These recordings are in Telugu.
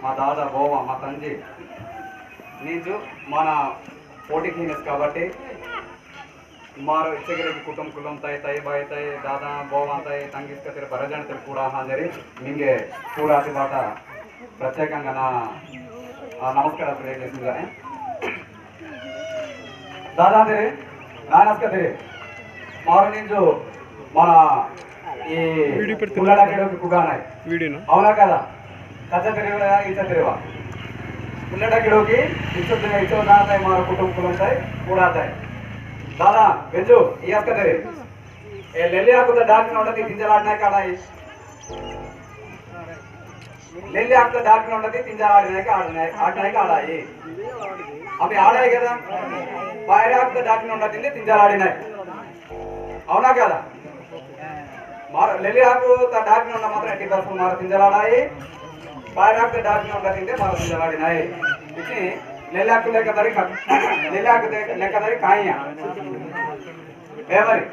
మా దాదా బోవ మా తండ్రి నీజు మన పోటీకి ಹಿನ್ನೆಸ್ కాబట్టి ಮಾರು ಇಚ್ಚೆಗೆ ಕುಟುಂಬ ಕುಲಂ ತಾಯಿ ತಾಯಿ ಬಾಯಿ ತಾಯಿ ದಾದಾ ಬೋವ ತಾಯಿ ತಂಗಿಸ್ಕತಿರ ಬರಜಾಣತಿರು ಕೂಡ ಹಾಜರಿ ನಿಮಗೆ ಕೂಡಾತಿ ಬಾಟ ప్రత్యేకంగా నా నమస్కారం తెలియజేసింది దాదాదిరి నాయనస్కదిరి మారు నుంచి మన ఈ పుల్లడకి కుగానాయి అవునా కదా కచ్చ తిరిగివా ఈచ తిరిగివా పుల్లడకి ఇచ్చో దాతాయి మారు కుటుంబ ఉంటాయి కూడాతాయి दादा बेंजू ये आपका तेरे ये ले लिया आपको तो डाक में उड़ती तीन चार आड़ने का आड़ाई ले लिया आपको डाक में उड़ती तीन चार आड़ने का आड़ाई अभी आड़ाई क्या था बाहर आपको डाक में उड़ती तीन चार आड़ने అవునా కదా मार ले लिया आपको तो डाक में उड़ना मात्र एटी दस मार तीन चार आड़ाई बाहर आपको डाक में उड़ती तीन मार तीन चार आड़ने इतनी लेलाक लेकर काइया एवरी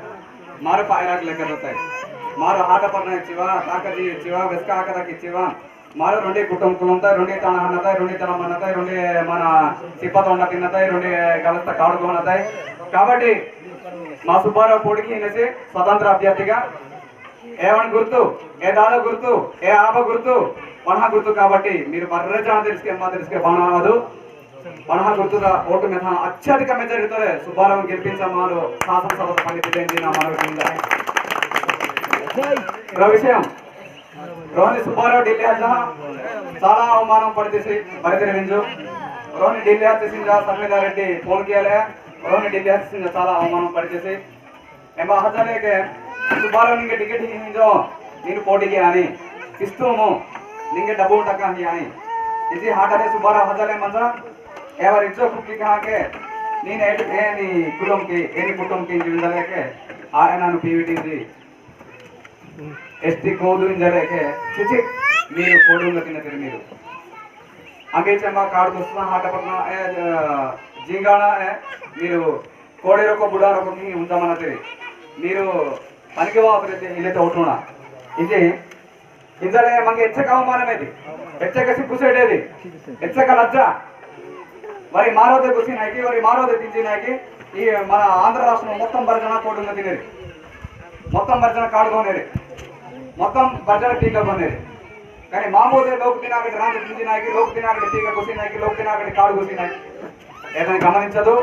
मारो पायराक लेकर होता है मारो हाथ पड़ना चिवा ताकती चिवा वेस्का आकदा की चिवा मारो रोंडे कुटुंब कुलंता रोंडे ताना हनता रोंडे ताना मनता रोंडे मना सिपत होना तिन्नता रोंडे गलत काड़ होना काबट्टी మా సుబ్బారావు పోటీకి ఇనసే స్వతంత్ర అభ్యర్థిగా ఏవన్ గుర్తు ఏ దాదా గుర్తు ఏ ఆప గుర్తు పణహ గుర్తు కాబట్టి మీరు మర్రజాన తెలుసుకే బాణాదు పణహ గుర్తుద ఓటు మీద అత్యధిక మెజారిటీతో సుబ్బారావు గెలిపించమారు శాసనసభ పండితుడైంది నా మనవింద విషయం రోని సుబ్బారావు ఢిల్లీ చాలా అవమానం పడితేసి బరితెరవించు రోని ఢిల్లీ వచ్చేసిందా సంగీతారెడ్డి పోల్కేలే रोनी दिल्ली से साला अवमान पड़े एम हजारे के सुब्बाराव निंगे टिकेट हिंजो नीनु पोटी के आनी किस्तुमु निंगे डबु टका ही आनी इसी हाटरे सुब्बाराव हजारे मंजा एवर इज्जो कुक्की कहा के नीन एट एनी कुटुंब की जिंदले के आयनानु पीवीटी दी एसटी कोडु इंजले के चिचि మీరు కోడుంగ తినతిరి మీరు अंगेचमा कार्ड दोस्तना हाट पटना జింగాణ మీరు కోడేరొక బుడారొకకి ఉందామన్నది మీరు పనికివా అభివృద్ధి ఇల్లైతే అవుతున్నా ఇది ఇందరే మనకి ఎచ్చక అవమానమేది ఎచ్చక సిగ్గుసేటేది ఎచ్చక లజ్జ మరి మారోదే గుసినాయికి మరి మారోదే తించినాయికి ఈ మన ఆంధ్ర రాష్ట్రం మొత్తం బర్జన కోడుంగ తినేది మొత్తం బర్జన కాడుకోనేది మొత్తం బర్జన టీకా కొనేది కానీ మామూలుగా లోక్ తినాగడి రాంజ తించినాయికి లోక్ తినాగడి టీకా గుసినాయికి లోక్ తినాగడి కాడు గుసినాయి ఏదైనా గమనించదు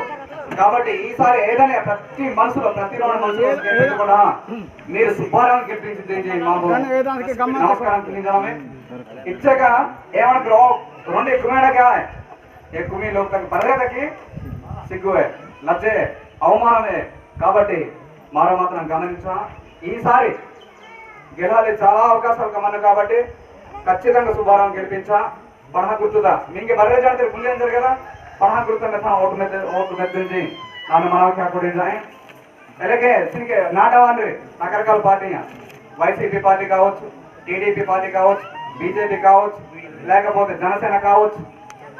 కాబట్టి ఈసారి ఏదైనా ప్రతి మనసులో ప్రతి మనసులో కూడా మీరు సుబ్బారావు గెలిపించింది నమస్కారం తెలియజేయడమే ఇచ్చక ఏమన్నా రెండు ఎక్కువేడగా ఎక్కువ లోక భద్రతకి సిగ్గువే లజ్జే అవమానమే కాబట్టి మరో మాత్రం గమనించా ఈసారి గెలాలి చాలా అవకాశాలు కమన్నా కాబట్టి ఖచ్చితంగా సుబ్బారావు గెలిపించా పణహ గుర్తుదా మీకు బర్రె జాతి ముందే అంటారు కదా पढ़ा गुरुत्व में था ओट में जी नानु मनाव क्या कोड़ी जाए एलके सिनके नाटवान रे రకరకాల పార్టీయా వైసీపీ పార్టీ కావచ్చు టీడీపీ పార్టీ కావచ్చు బీజేపీ కావచ్చు లేకపోతే జనసేన కావచ్చు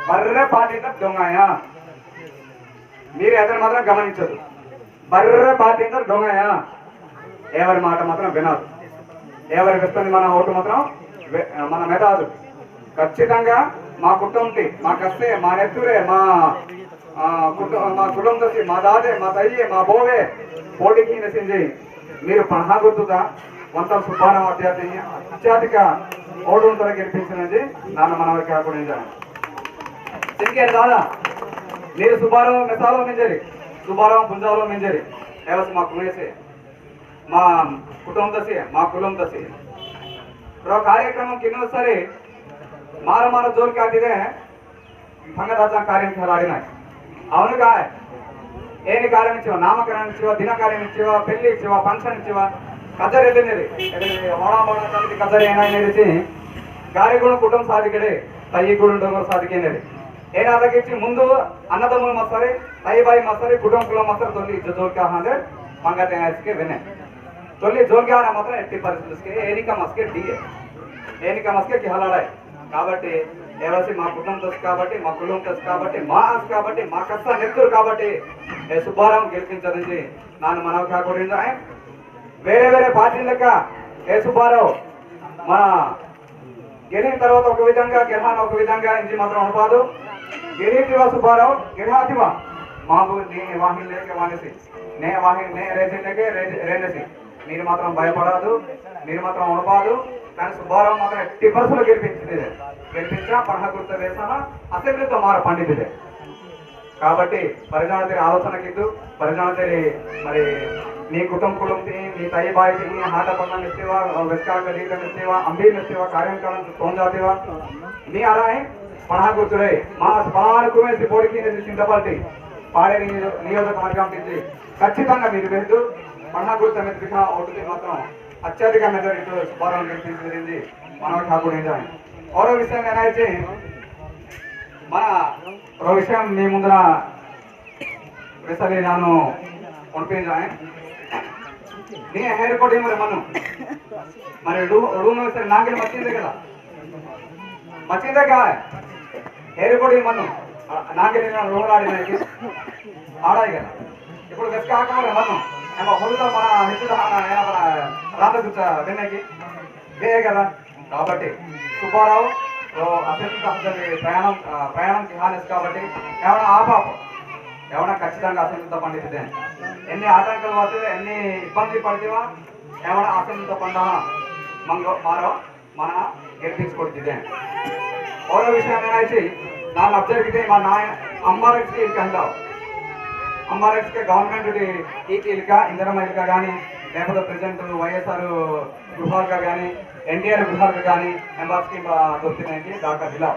బర్రె పార్టీతో దొంగయా మీరు ఎదరు మాత్రం గమనించదు బర్రె పార్టీతో దొంగయా ఎవరి మాట మాత్రం వినదు ఎవరికి వస్తుంది మన ఓటు మాత్రం మన మెదాదు ఖచ్చితంగా మా కుటుంబి మా కస్తే మా నెత్తురే మా కుటుంబీ మా దాదే మా తయ్యే మా బోవే పోటీకి నసింది మీరు పణహ గుర్తుగా వంత సుబ్బారావు అభ్యర్థిని అత్యధిక ఓటుతో గెలిపించినది నాన్న మనవరికి కాకుండా ఇంకే దాదా మీరు సుబ్బారావు మెసాలో మింజరి సుబ్బారావు పుంజాలో మింజరి ఎవరు మా కుమేసే మా కుటుంబ మా కులం దశ కార్యక్రమం కింద సరే मार मार जोर के आती है भंगदाचा कार्य खिलाड़ीना ಅವನು काय ಏನಿ ಕಾರ್ಯ ನಾಮಕರಣ ದಿನ ಕಾರ್ಯ ಪೆಳ್ಳಿ ಫಂಕ್ಷನ್ ಕಜರ್ ಎಲ್ಲಿನೇರಿ ಹೊಣ ಬಣ ಕಜರ್ ಏನಾಗಿ ಗಾರಿಗುಣ ಕುಟುಂಬ ಸಾಧಿಕಡೆ ತೈ ಗುಣ ಸಾಧಿಕೇನೇರಿ ಏನಾದಕ್ಕೆ ಮುಂದೆ ಅನ್ನದಮ್ಮನ ಮಸರೆ ತೈ ಬಾಯಿ ಮಸರೆ ಕುಟುಂಬ ಕುಲ ಮಸರೆ ತೊಲ್ಲಿ ಜೋರ್ಕೆ ಅಂದ್ರೆ ಮಂಗತೆ ಆಯ್ಕೆ ವಿನೆ ತೊಲ್ಲಿ ಜೋರ್ಗೆ ಆನ ಮಾತ್ರ ಎಟ್ಟಿ ಪರಿಸ್ಥಿತಿಗೆ ಏನಿಕ ಮಸ್ಕೆ ಡಿ ಏನಿಕ ಮಸ್ಕೆ కి హలాడాయి కాబట్టి ఎవరి మా కుటుంబం తెలుసు కాబట్టి మా కులం తెలుసు కాబట్టి మా ఆశ కాబట్టి మా కష్ట నెత్తురు కాబట్టి సుబ్బారావు గెలిపించదని నాన్న మనవి కాకూడదు వేరే వేరే పార్టీ లెక్క సుబ్బారావు మన గెలిచిన తర్వాత ఒక విధంగా గెలహాన్ ఒక విధంగా ఇంటి మాత్రం అనుపాదు గెలితివ సుబ్బారావు గెలహాతివ మాకు నే వాహిని లేక వానేసి నే వాహిని నే రేసిండకే రేనేసి మీరు మాత్రం భయపడదు మీరు మాత్రం అనుపాదు కానీ సుబ్బారావు మాత్రం ఎట్టి పరిస్థితుల్లో గెలిపించా పడహ గుర్త వేసాన అసెంబ్లీతో మార పండితుడే కాబట్టి ಪರಿಜಾಣತೆರಿ ಆಲೋಚನೆಗಿದ್ದು ಪರಿಜಾಣತೆರಿ మరి నీ కుటుంబీ నీ తయ్యి బాయికి హాట పన్న మిస్సేవా వెస్కాల్ గలీక మిస్సేవా అంబీ మిస్సేవా కార్యక్రమం తోన్ जातेवा నీ ఆరాయి పడహ గుర్తుడే మా పలానుకు వేసి పోడికి చింతపల్లి పాడే నియోజకవర్గం నుంచి ఖచ్చితంగా మీరు వెళ్తూ పడహ గుర్తు మీద ఓటుకి మాత్రం అత్యధిక మెజారిటీలో సుబ్బారావు గెలిపించింది మనోజ్ ఠాకూర్ నిజాన్ని మరో విషయం ఏదైతే మన విషయం మీ ముందర రిసలి ನಾನು ಉಣ್ಪಿಂಜಾನೆ ನೀ ಹೇಳ್ಕೊಡಿ మరి మను మరి ఉడును సరే నాగిన మచ్చిందే కదా మచ్చిందే కా ಹೇಳ್ಕೊಡಿ మను నాగిన రోలాడినకి ఆడాయి కదా ఇప్పుడు వెస్క ಹಾಕವ್ರೆ మను ನಮ್ಮ ಹೊಲದ మన ಹೆಚ್ಚಿದ మన రామగుచ్చ వెన్నకి వే కదా కాబట్టి సుబ్బారావు అసెంబ్లీ ప్రయాణంకి హానిస్ కాబట్టి ఏమైనా ఆపాప ఏమైనా ఖచ్చితంగా అసెంబ్లీతో పండితే ఎన్ని ఆటంకాలు వస్తే ఎన్ని ఇబ్బంది పడితేవా ఏమైనా అసెంబ్లీతో పండా మారో మన గెలిపించుకొಡ್ತಿದೆ మరో విషయం ఏమైతే ನಾನು ಅಬ್ಸರ್ವ್ మా నాయన అంబారెడ్స్కి ఇల్క అంటావు అంబారెడ్స్కి గవర్నమెంట్ ఈ ఇల్క ఇందిరమ్మ ఇల్క కానీ లేకపోతే ప్రెసిడెంట్ వైఎస్ఆర్ గృహాలుగా కానీ ఎన్టీఆర్ గృహాలుగా కానీ ಎಂಬಾಸ್కి ದೊರೆತಿನಾಗಿ ಡಾಕ್ಟರ್ ಇಲ್ಲ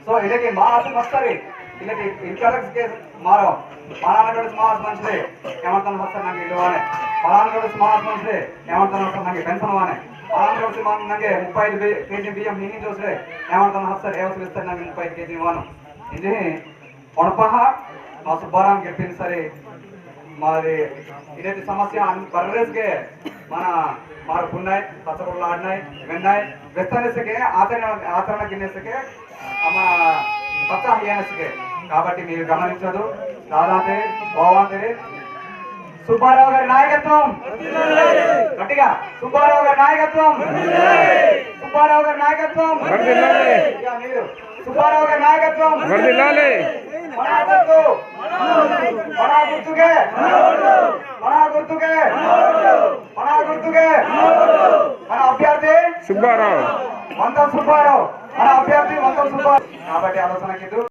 సో ಇದಕ್ಕೆ ಮಾಸ್ ಮಸ್ತಾರೆ ಇದಕ್ಕೆ ಇನ್ಕರೆಕ್ಟ್ಗೆ ಮಾರೋ ಪಲಾನಗಡ ಮಾಸ್ ಮನುಷ್ಯರೇ ఏమంటాను వస్తారు నాకు ఇల్లువానే పలానగడ మాస్ మనుషులే ఏమంటాను వస్తారు నాకు పెన్షన్ వానే పలానగడ నాకు 35 కేజీ బియ్యం నీని చూసే ఏమంటాను వస్తారు ఏవసలు ఇస్తారు నాకు 35 కేజీ వాను ఇది కొనపహ మా సుబ్బారాం గెలిపింది సరే మరి ఇదేంటి సమస్య బర్రెస్ಗೆ మన ಮಾರುಕುನ್ನಾಯ್ ಕಸಗಳು ಆಡ್ನಾಯ್ ವೆನ್ನಾಯ್ వెస్తనెసకే ఆచరణ గిన్నెసకే అమ్మ పచ్చ హయ్యనెసకే కాబట్టి మీరు గమనించదు దాదాతే బాగుంది సుబ్బారావు గారి నాయకత్వం గట్టిగా సుబ్బారావు గారి నాయకత్వం సుబ్బారావు గారి నాయకత్వం మీరు సుబ్బారావు గారి నాయకత్వం మన అభ్యర్థి సుబ్బారావు వంతం సుబ్బారావు మన అభ్యర్థి వంతం సుబ్బారావు కాబట్టి ఆలోచనకిద్దు